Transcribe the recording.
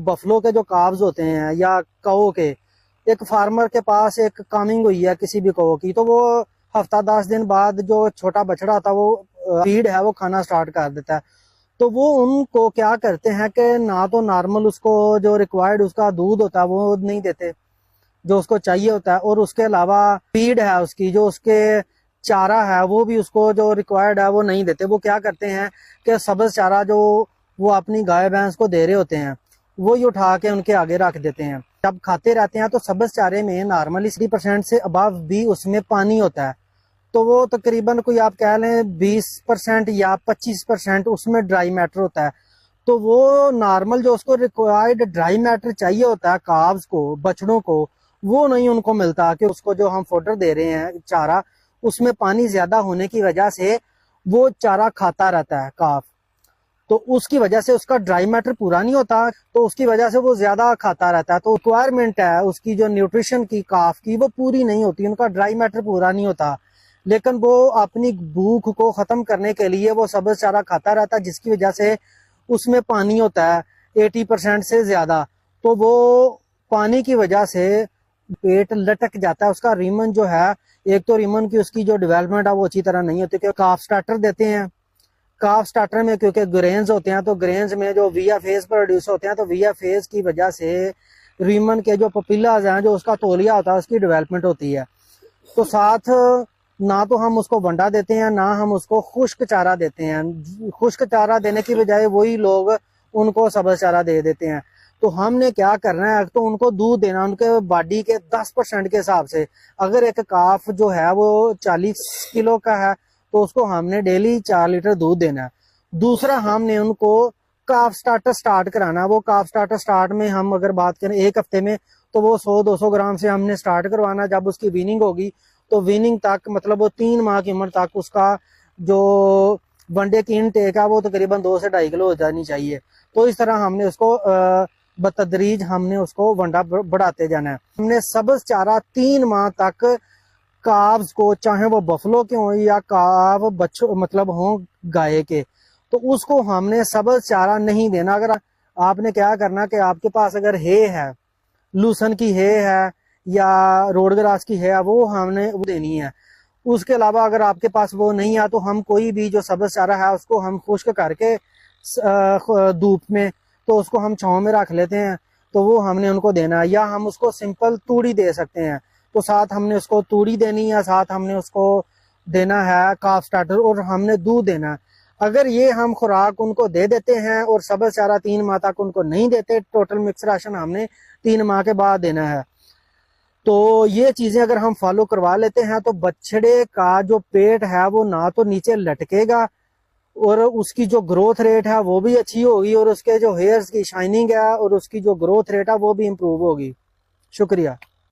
Buffalo के जो calves होते हैं या कौ के, एक फार्मर के पास एक कामिंग हुई है किसी भी कौ की, तो वो हफ्ता 10 दिन बाद जो छोटा बछड़ा था वो फीड है वो खाना स्टार्ट कर देता है। तो वो उनको क्या करते हैं कि ना तो नॉर्मल उसको जो रिक्वायर्ड उसका दूध होता है वो नहीं देते जो उसको चाहिए होता है, और उसके अलावा फीड है उसकी जो उसके चारा है वो भी उसको जो रिक्वायर्ड है वो नहीं देते। वो क्या करते हैं कि सब्ज चारा जो वो अपनी गाय भैंस को दे रहे होते हैं वो ही उठा के उनके आगे रख देते हैं। जब खाते रहते हैं तो सब्ज चारे में नॉर्मली 60% से अबव भी उसमें पानी होता है, तो वो तकरीबन कोई आप कह लें 20% या 25% उसमें ड्राई मैटर होता है। तो वो नॉर्मल जो उसको रिक्वायर्ड ड्राई मैटर चाहिए होता है काव्स को, बछड़ों को, वो नहीं उनको मिलता, कि उसको जो हम फोडर दे रहे हैं चारा उसमें पानी ज्यादा होने की वजह से वो चारा खाता रहता है काफ, तो उसकी वजह से उसका ड्राई मैटर पूरा नहीं होता, तो उसकी वजह से वो ज्यादा खाता रहता है। तो रिक्वायरमेंट है उसकी जो न्यूट्रिशन की काफ की वो पूरी नहीं होती, उनका ड्राई मैटर पूरा नहीं होता, लेकिन वो अपनी भूख को खत्म करने के लिए वो सब्ज चारा खाता रहता है, जिसकी वजह से उसमें पानी होता है 80% से ज्यादा। तो वो पानी की वजह से पेट लटक जाता है उसका। रीमन जो है, एक तो रीमन की उसकी जो डेवलपमेंट है वो अच्छी तरह नहीं होती, क्योंकि काफ स्टार्टर देते हैं, काफ स्टार्टर में क्योंकि ग्रेन्स होते हैं, तो ग्रेन्स में जो वीया फेज प्रोड्यूस होते हैं, तो वीया फेज की वजह से रीमन के जो पपिलाज हैं, जो उसका तौलिया होता है, उसकी डेवलपमेंट होती है। तो साथ ना तो हम उसको वंडा देते हैं ना हम उसको खुश्क चारा देते हैं। खुश्क चारा देने की बजाय वही लोग उनको सब्ज चारा दे देते हैं। तो हमने क्या करना है, तो उनको दूध देना उनके बॉडी के 10% के हिसाब से। अगर एक काफ जो है वो 40 किलो का है तो उसको हमने डेली 4 लीटर दूध देना है। दूसरा, हमने उनको काफ स्टार्टर स्टार्ट कराना। वो काफ स्टार्टर स्टार्ट में हम अगर बात करें एक हफ्ते में, तो वो 100-200 ग्राम से हमने स्टार्ट करवाना। जब उसकी वीनिंग होगी तो वीनिंग तक, मतलब वो 3 माह की उम्र तक उसका जो वनडे की इनटेक है वो तकरीबन 2 से 2.5 किलो हो जानी चाहिए। तो इस तरह हमने उसको बतदरीज हमने उसको वंडा बढ़ाते जाना है। हमने सब्ज चारा 3 माह तक काव्स को, चाहे वो बफलो के हों या काव बच्चों मतलब हों गाय के, तो उसको हमने सब्ज चारा नहीं देना। अगर आपने क्या करना कि आपके पास अगर हे है, लूसन की हे है या रोड ग्रास की है, वो हमने वो देनी है। उसके अलावा अगर आपके पास वो नहीं है तो हम कोई भी जो सब्ज चारा है उसको हम खुश्क करके धूप में, तो उसको हम छांव में रख लेते हैं, तो वो हमने उनको देना है। या हम उसको सिंपल तूड़ी दे सकते हैं, तो साथ हमने उसको तूड़ी देनी है, साथ हमने उसको देना है काफ स्टार्टर, और हमने दूध देना है। अगर ये हम खुराक उनको दे देते हैं और सब्ज चारा 3 माह तक उनको नहीं देते, टोटल मिक्स राशन हमने 3 माह के बाद देना है। तो ये चीजें अगर हम फॉलो करवा लेते हैं तो बछड़े का जो पेट है वो ना तो नीचे लटकेगा, और उसकी जो ग्रोथ रेट है वो भी अच्छी होगी, और उसके जो हेयर्स की शाइनिंग है और उसकी जो ग्रोथ रेट है वो भी इम्प्रूव होगी। शुक्रिया।